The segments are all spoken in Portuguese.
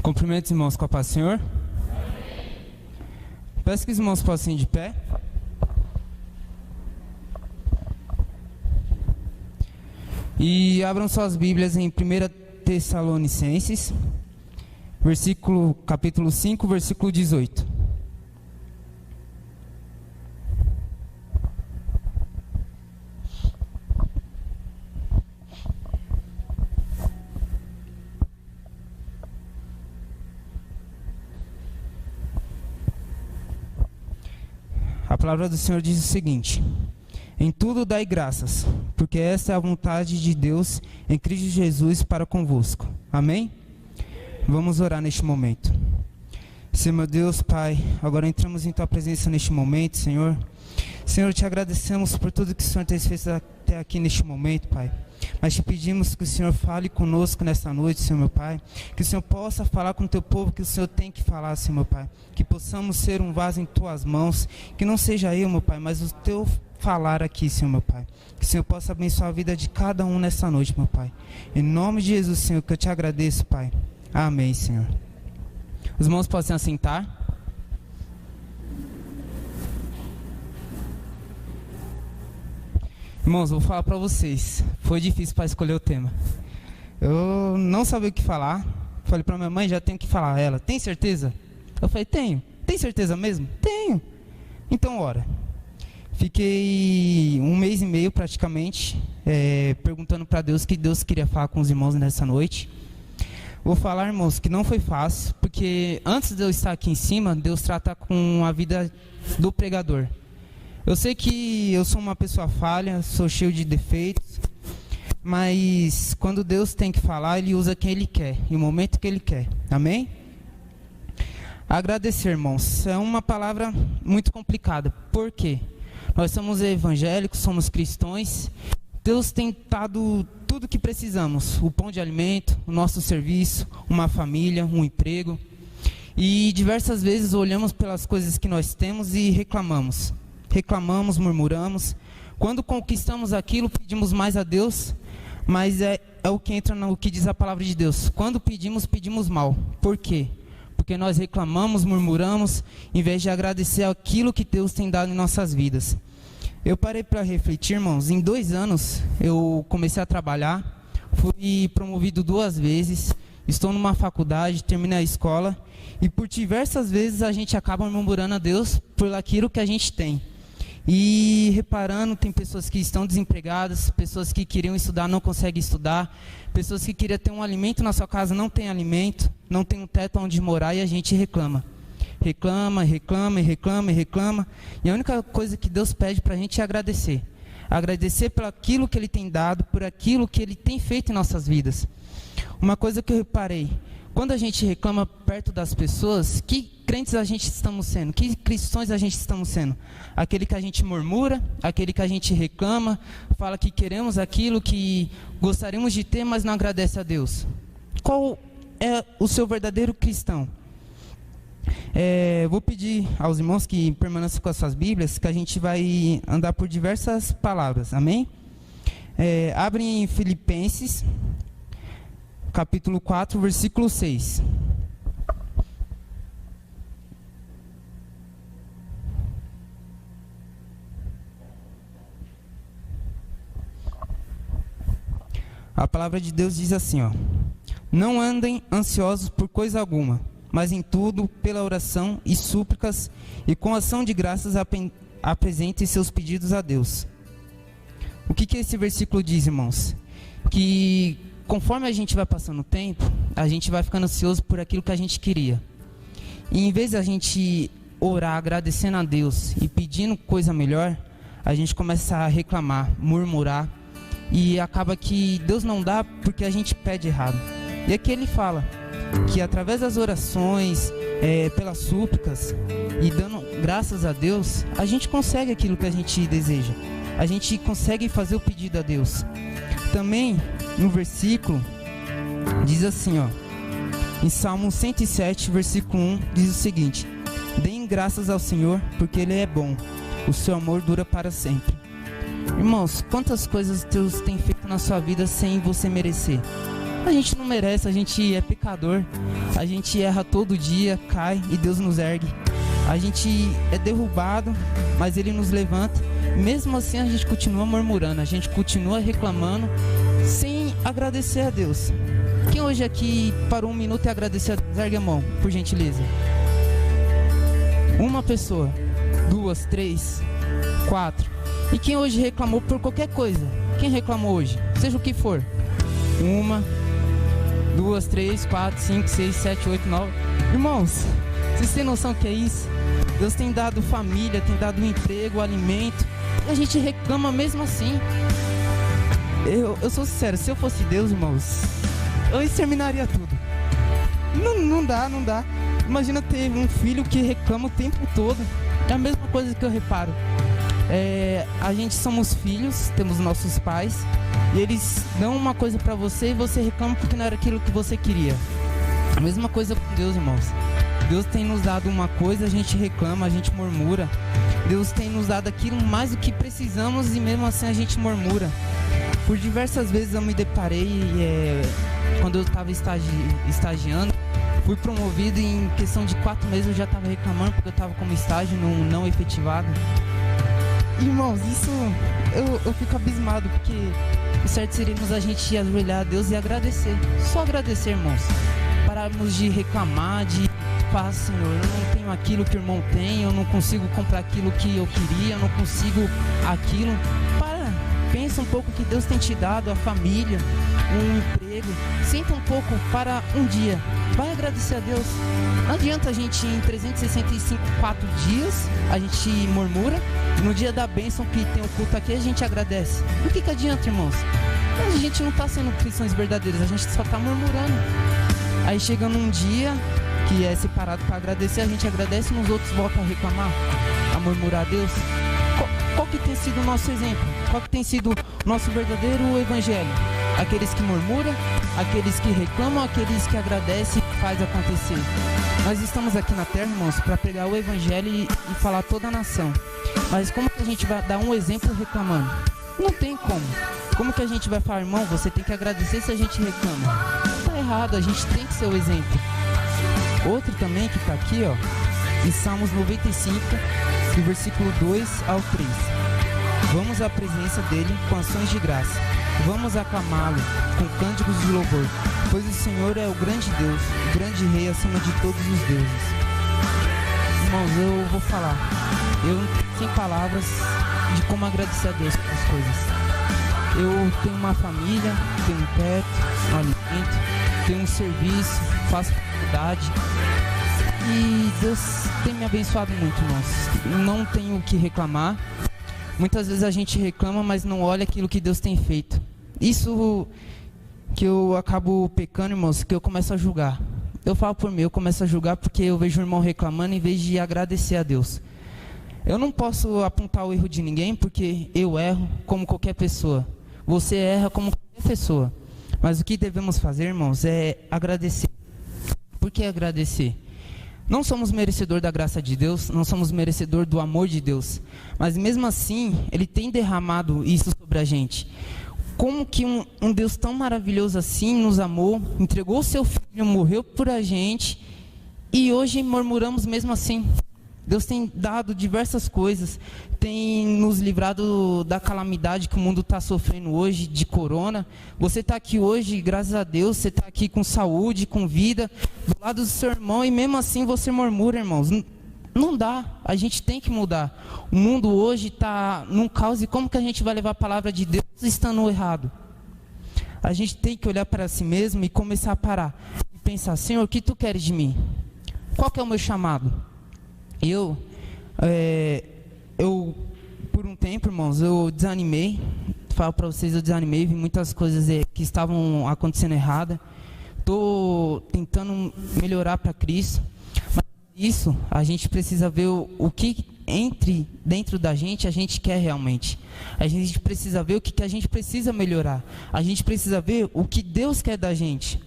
Cumprimento os irmãos com a paz do Senhor. Peço que os irmãos possam ir de pé. E abram suas Bíblias em 1 Tessalonicenses, capítulo 5, versículo 18. A palavra do Senhor diz o seguinte: em tudo dai graças, porque esta é a vontade de Deus em Cristo Jesus para convosco. Amém? Vamos orar neste momento. Senhor meu Deus, Pai, agora entramos em Tua presença neste momento, Senhor. Senhor, te agradecemos por tudo que o Senhor tem feito até aqui neste momento, Pai. Mas te pedimos que o Senhor fale conosco nesta noite, Senhor meu Pai. Que o Senhor possa falar com o Teu povo que o Senhor tem que falar, Senhor meu Pai. Que possamos ser um vaso em Tuas mãos. Que não seja eu, meu Pai, mas o Teu falar aqui, Senhor meu Pai. Que o Senhor possa abençoar a vida de cada um nessa noite, meu Pai. Em nome de Jesus, Senhor, que eu te agradeço, Pai. Amém, Senhor. Os irmãos podem assentar. Irmãos, vou falar para vocês. Foi difícil para escolher o tema. Eu não sabia o que falar. Falei para minha mãe, já tenho que falar. Ela, tem certeza? Eu falei, tenho. Tem certeza mesmo? Tenho. Então, ora. Fiquei 1 mês e meio praticamente perguntando para Deus o que Deus queria falar com os irmãos nessa noite. Vou falar, irmãos, que não foi fácil, porque antes de eu estar aqui em cima, Deus trata com a vida do pregador. Eu sei que eu sou uma pessoa falha, sou cheio de defeitos, mas quando Deus tem que falar, Ele usa quem Ele quer, e o momento que Ele quer. Amém? Agradecer, irmãos, é uma palavra muito complicada. Por quê? Nós somos evangélicos, somos cristãos. Deus tem dado tudo o que precisamos. O pão de alimento, o nosso serviço, uma família, um emprego. E diversas vezes olhamos pelas coisas que nós temos e reclamamos. Reclamamos, murmuramos. Quando conquistamos aquilo, pedimos mais a Deus. Mas é o que entra no que diz a palavra de Deus. Quando pedimos, pedimos mal. Por quê? Porque nós reclamamos, murmuramos, em vez de agradecer aquilo que Deus tem dado em nossas vidas. Eu parei para refletir, irmãos. Em 2 anos, eu comecei a trabalhar. Fui promovido 2 vezes. Estou numa faculdade, terminei a escola. E por diversas vezes a gente acaba murmurando a Deus por aquilo que a gente tem. E reparando, tem pessoas que estão desempregadas, pessoas que queriam estudar, não conseguem estudar, pessoas que queriam ter um alimento na sua casa, não tem alimento, não tem um teto onde morar e a gente reclama. Reclama, reclama, reclama, reclama. E a única coisa que Deus pede para a gente é agradecer. Agradecer por aquilo que Ele tem dado, por aquilo que Ele tem feito em nossas vidas. Uma coisa que eu reparei, quando a gente reclama perto das pessoas, que crentes a gente estamos sendo? Que cristãos a gente estamos sendo? Aquele que a gente murmura, aquele que a gente reclama, fala que queremos aquilo que gostaríamos de ter, mas não agradece a Deus. Qual é o seu verdadeiro cristão? Vou pedir aos irmãos que permaneçam com as suas Bíblias, que a gente vai andar por diversas palavras, amém? Abrem em Filipenses, capítulo 4, versículo 6. A palavra de Deus diz assim, ó: não andem ansiosos por coisa alguma, mas em tudo, pela oração e súplicas, e com ação de graças apresentem seus pedidos a Deus. O que esse versículo diz, irmãos? Que conforme a gente vai passando o tempo, a gente vai ficando ansioso por aquilo que a gente queria. E em vez de a gente orar agradecendo a Deus e pedindo coisa melhor, a gente começa a reclamar, murmurar, e acaba que Deus não dá porque a gente pede errado. E aqui ele fala que através das orações, pelas súplicas e dando graças a Deus, a gente consegue aquilo que a gente deseja. A gente consegue fazer o pedido a Deus. Também no versículo diz assim, ó, em Salmo 107, versículo 1, diz o seguinte: deem graças ao Senhor, porque Ele é bom, o seu amor dura para sempre. Irmãos, quantas coisas Deus tem feito na sua vida sem você merecer? A gente não merece, a gente é pecador. A gente erra todo dia, cai e Deus nos ergue. A gente é derrubado, mas Ele nos levanta. Mesmo assim a gente continua murmurando, a gente continua reclamando, sem agradecer a Deus. Quem hoje aqui parou um minuto e agradeceu a Deus? Ergue a mão, por gentileza. Uma pessoa, 2, 3, 4. E quem hoje reclamou por qualquer coisa? Quem reclamou hoje? Seja o que for. 1, 2, 3, 4, 5, 6, 7, 8, 9. Irmãos, vocês têm noção que é isso? Deus tem dado família, tem dado emprego, alimento, e a gente reclama mesmo assim. Eu sou sincero, se eu fosse Deus, irmãos, eu exterminaria tudo. Não dá. Imagina ter um filho que reclama o tempo todo. É a mesma coisa que eu reparo. A gente somos filhos, temos nossos pais, e eles dão uma coisa pra você e você reclama porque não era aquilo que você queria. A mesma coisa com Deus, irmãos. Deus tem nos dado uma coisa, a gente reclama, a gente murmura. Deus tem nos dado aquilo mais do que precisamos e mesmo assim a gente murmura. Por diversas vezes eu me deparei, quando eu estava estagiando, fui promovido e em questão de 4 meses eu já estava reclamando porque eu estava como estágio não efetivado. Irmãos, isso eu fico abismado, porque o certo seria a gente ajoelhar a Deus e agradecer. Só agradecer, irmãos. Pararmos de reclamar, de falar, Senhor, eu não tenho aquilo que o irmão tem, eu não consigo comprar aquilo que eu queria, eu não consigo aquilo. Pensa um pouco que Deus tem te dado, a família, um emprego. Senta um pouco para um dia. Vai agradecer a Deus. Não adianta a gente em 365, 4 dias, a gente murmura. No dia da bênção que tem o culto aqui, a gente agradece. O que adianta, irmãos? A gente não está sendo cristãos verdadeiros, a gente só está murmurando. Aí chega num dia que é separado para agradecer, a gente agradece e nos outros volta a reclamar, a murmurar a Deus. Qual que tem sido o nosso exemplo? Qual que tem sido o nosso verdadeiro evangelho? Aqueles que murmuram, aqueles que reclamam, aqueles que agradecem e faz acontecer. Nós estamos aqui na terra, irmãos, para pregar o evangelho e falar a toda a nação. Mas como que a gente vai dar um exemplo reclamando? Não tem como. Como que a gente vai falar, irmão, você tem que agradecer se a gente reclama? Está errado, a gente tem que ser o exemplo. Outro também que está aqui, ó, em Salmos 95, do versículo 2 ao 3. Vamos à presença dele com ações de graça. Vamos aclamá-lo com cânticos de louvor, pois o Senhor é o grande Deus, o grande Rei acima de todos os deuses. Irmãos, eu vou falar. Eu não tenho sem palavras de como agradecer a Deus pelas coisas. Eu tenho uma família, tenho um teto, um alimento, tenho um serviço, faço faculdade. E Deus tem me abençoado muito, irmãos. Não tenho o que reclamar. Muitas vezes a gente reclama, mas não olha aquilo que Deus tem feito. Isso que eu acabo pecando, irmãos, que eu começo a julgar. Eu falo por mim, eu começo a julgar porque eu vejo o irmão reclamando em vez de agradecer a Deus. Eu não posso apontar o erro de ninguém porque eu erro como qualquer pessoa. Você erra como qualquer pessoa. Mas o que devemos fazer, irmãos, é agradecer. Por que agradecer? Não somos merecedor da graça de Deus, não somos merecedor do amor de Deus, mas mesmo assim, Ele tem derramado isso sobre a gente. Como que um Deus tão maravilhoso assim nos amou, entregou o seu Filho, morreu por a gente, e hoje murmuramos mesmo assim. Deus tem dado diversas coisas, tem nos livrado da calamidade que o mundo está sofrendo hoje, de corona. Você está aqui hoje, graças a Deus, você está aqui com saúde, com vida, do lado do seu irmão, e mesmo assim você murmura, irmãos. Não dá, a gente tem que mudar. O mundo hoje está num caos, e como que a gente vai levar a palavra de Deus estando errado? A gente tem que olhar para si mesmo e começar a parar e pensar, Senhor, o que Tu queres de mim? Qual que é o meu chamado? Eu, por um tempo, irmãos, eu desanimei. Falo para vocês, eu desanimei, vi muitas coisas que estavam acontecendo errada. Estou tentando melhorar para Cristo. Mas isso, a gente precisa ver o que dentro da gente a gente quer realmente. A gente precisa ver o que a gente precisa melhorar. A gente precisa ver o que Deus quer da gente.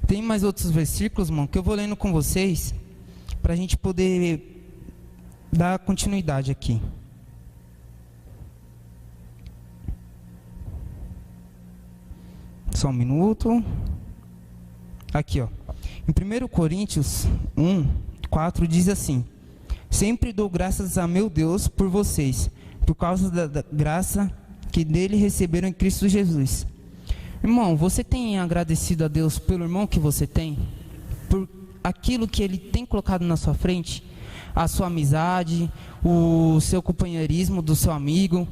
Tem mais outros versículos, irmão, que eu vou lendo com vocês, para a gente poder dar continuidade aqui. Só um minuto. Aqui, ó. Em 1 Coríntios 1:4 diz assim: sempre dou graças a meu Deus por vocês, por causa da graça que dele receberam em Cristo Jesus. Irmão, você tem agradecido a Deus pelo irmão que você tem? Por aquilo que ele tem colocado na sua frente? A sua amizade, o seu companheirismo do seu amigo?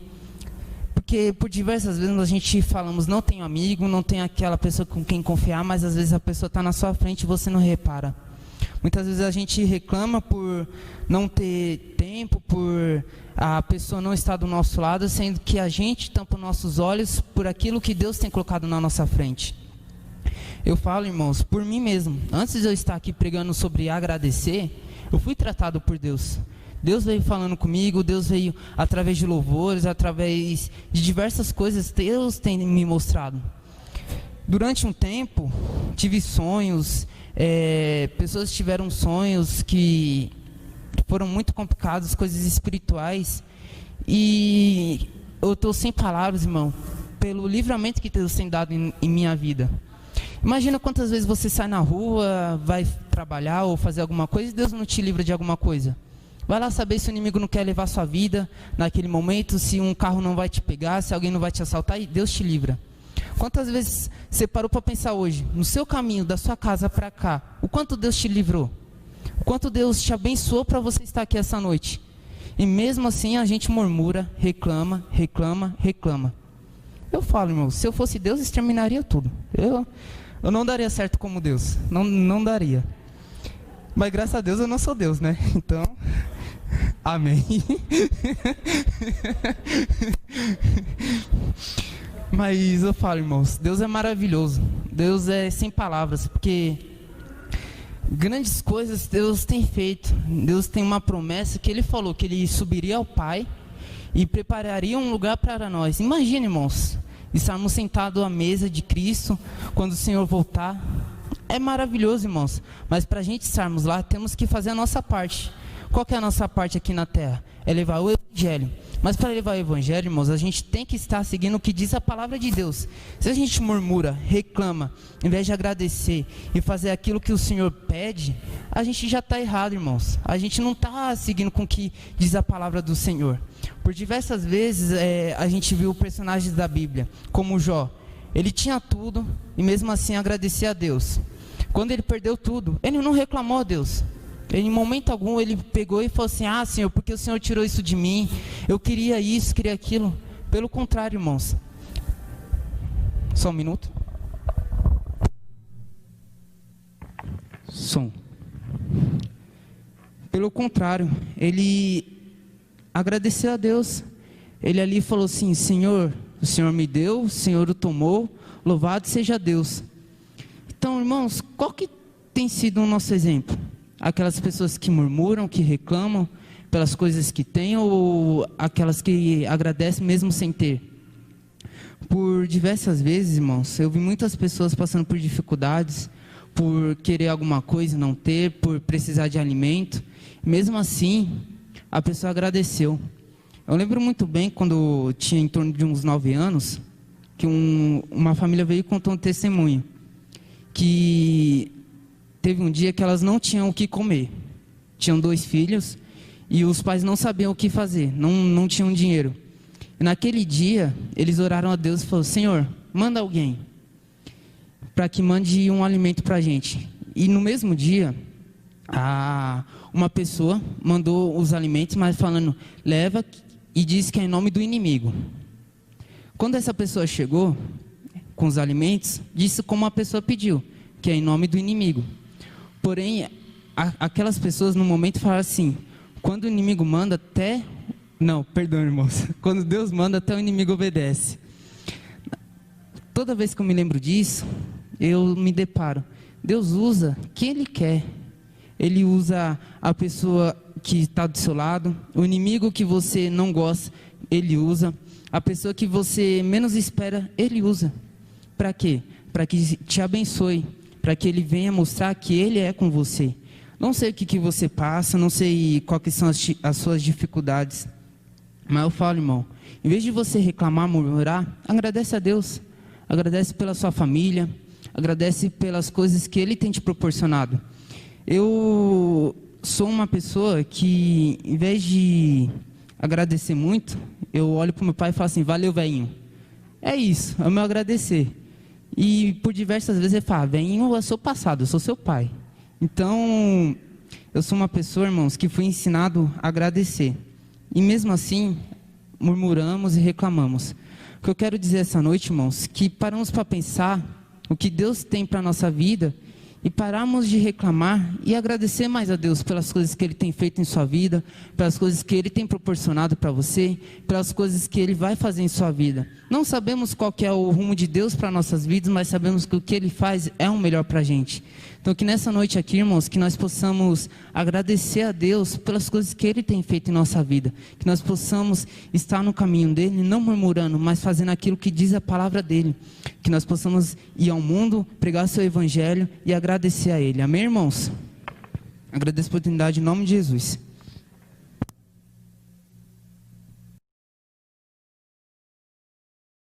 Porque por diversas vezes a gente falamos, não tenho amigo, não tenho aquela pessoa com quem confiar, mas às vezes a pessoa está na sua frente e você não repara. Muitas vezes a gente reclama por não ter tempo, por a pessoa não estar do nosso lado, sendo que a gente tampa nossos olhos por aquilo que Deus tem colocado na nossa frente. Eu falo, irmãos, por mim mesmo. Antes de eu estar aqui pregando sobre agradecer, eu fui tratado por Deus. Deus veio falando comigo, Deus veio através de louvores, através de diversas coisas, Deus tem me mostrado. Durante um tempo, tive sonhos, pessoas tiveram sonhos que foram muito complicados, coisas espirituais, e eu estou sem palavras, irmão, pelo livramento que Deus tem dado em minha vida. Imagina quantas vezes você sai na rua, vai trabalhar ou fazer alguma coisa e Deus não te livra de alguma coisa. Vai lá saber se o inimigo não quer levar sua vida naquele momento, se um carro não vai te pegar, se alguém não vai te assaltar, e Deus te livra. Quantas vezes você parou para pensar hoje, no seu caminho, da sua casa para cá, o quanto Deus te livrou? O quanto Deus te abençoou para você estar aqui essa noite? E mesmo assim a gente murmura, reclama. Eu falo, irmão, se eu fosse Deus, exterminaria tudo. Eu não daria certo como Deus, não daria. Mas graças a Deus eu não sou Deus, né? Então, amém. Mas eu falo, irmãos, Deus é maravilhoso. Deus é sem palavras, porque grandes coisas Deus tem feito. Deus tem uma promessa que Ele falou, que Ele subiria ao Pai e prepararia um lugar para nós. Imagine, irmãos, estarmos sentados à mesa de Cristo quando o Senhor voltar. É maravilhoso, irmãos, mas para a gente estarmos lá, temos que fazer a nossa parte. Qual que é a nossa parte aqui na terra? É levar o Evangelho. Mas para levar o Evangelho, irmãos, a gente tem que estar seguindo o que diz a palavra de Deus. Se a gente murmura, reclama, em vez de agradecer e fazer aquilo que o Senhor pede, a gente já está errado, irmãos. A gente não está seguindo com o que diz a palavra do Senhor. Por diversas vezes a gente viu personagens da Bíblia, como Jó. Ele tinha tudo e mesmo assim agradecia a Deus. Quando ele perdeu tudo, ele não reclamou a Deus. Em momento algum ele pegou e falou assim: ah, Senhor, porque o Senhor tirou isso de mim? Eu queria isso, queria aquilo. Pelo contrário, irmãos. Só um minuto. Som. Pelo contrário, ele agradeceu a Deus. Ele ali falou assim: Senhor, o Senhor me deu, o Senhor o tomou, louvado seja Deus. Então, irmãos, qual que tem sido o nosso exemplo? Aquelas pessoas que murmuram, que reclamam pelas coisas que têm, ou aquelas que agradecem mesmo sem ter? Por diversas vezes, irmãos, eu vi muitas pessoas passando por dificuldades, por querer alguma coisa e não ter, por precisar de alimento. Mesmo assim, a pessoa agradeceu. Eu lembro muito bem quando tinha em torno de uns 9 anos, que uma família veio e contou um testemunho, que teve um dia que elas não tinham o que comer. Tinham 2 filhos e os pais não sabiam o que fazer, não tinham dinheiro. E naquele dia, eles oraram a Deus e falaram: Senhor, manda alguém para que mande um alimento para a gente. E no mesmo dia, uma pessoa mandou os alimentos, mas falando: leva e diz que é em nome do inimigo. Quando essa pessoa chegou com os alimentos, disse como a pessoa pediu, que é em nome do inimigo. Porém, aquelas pessoas no momento falaram assim: quando o inimigo manda, irmãos. Quando Deus manda, até o inimigo obedece. Toda vez que eu me lembro disso, eu me deparo. Deus usa quem Ele quer. Ele usa a pessoa que está do seu lado, o inimigo que você não gosta, Ele usa. A pessoa que você menos espera, Ele usa. Para quê? Para que te abençoe, para que Ele venha mostrar que Ele é com você. Não sei o que você passa, não sei quais são as suas dificuldades, mas eu falo, irmão, em vez de você reclamar, murmurar, agradece a Deus. agradece pela sua família, agradece pelas coisas que Ele tem te proporcionado. Eu sou uma pessoa que, em vez de agradecer muito, eu olho para o meu pai e falo assim: valeu, velhinho. É isso, é o meu agradecer. E por diversas vezes ele fala: velhinho, eu sou passado, eu sou seu pai. Então, eu sou uma pessoa, irmãos, que fui ensinado a agradecer. E mesmo assim, murmuramos e reclamamos. O que eu quero dizer essa noite, irmãos, que paramos para pensar o que Deus tem para a nossa vida e paramos de reclamar e agradecer mais a Deus pelas coisas que Ele tem feito em sua vida, pelas coisas que Ele tem proporcionado para você, pelas coisas que Ele vai fazer em sua vida. Não sabemos qual que é o rumo de Deus para nossas vidas, mas sabemos que o que Ele faz é o melhor para a gente. Então que nessa noite aqui, irmãos, que nós possamos agradecer a Deus pelas coisas que Ele tem feito em nossa vida. Que nós possamos estar no caminho dEle, não murmurando, mas fazendo aquilo que diz a palavra dEle. Que nós possamos ir ao mundo, pregar seu evangelho e agradecer a Ele. Amém, irmãos? Agradeço a oportunidade em nome de Jesus.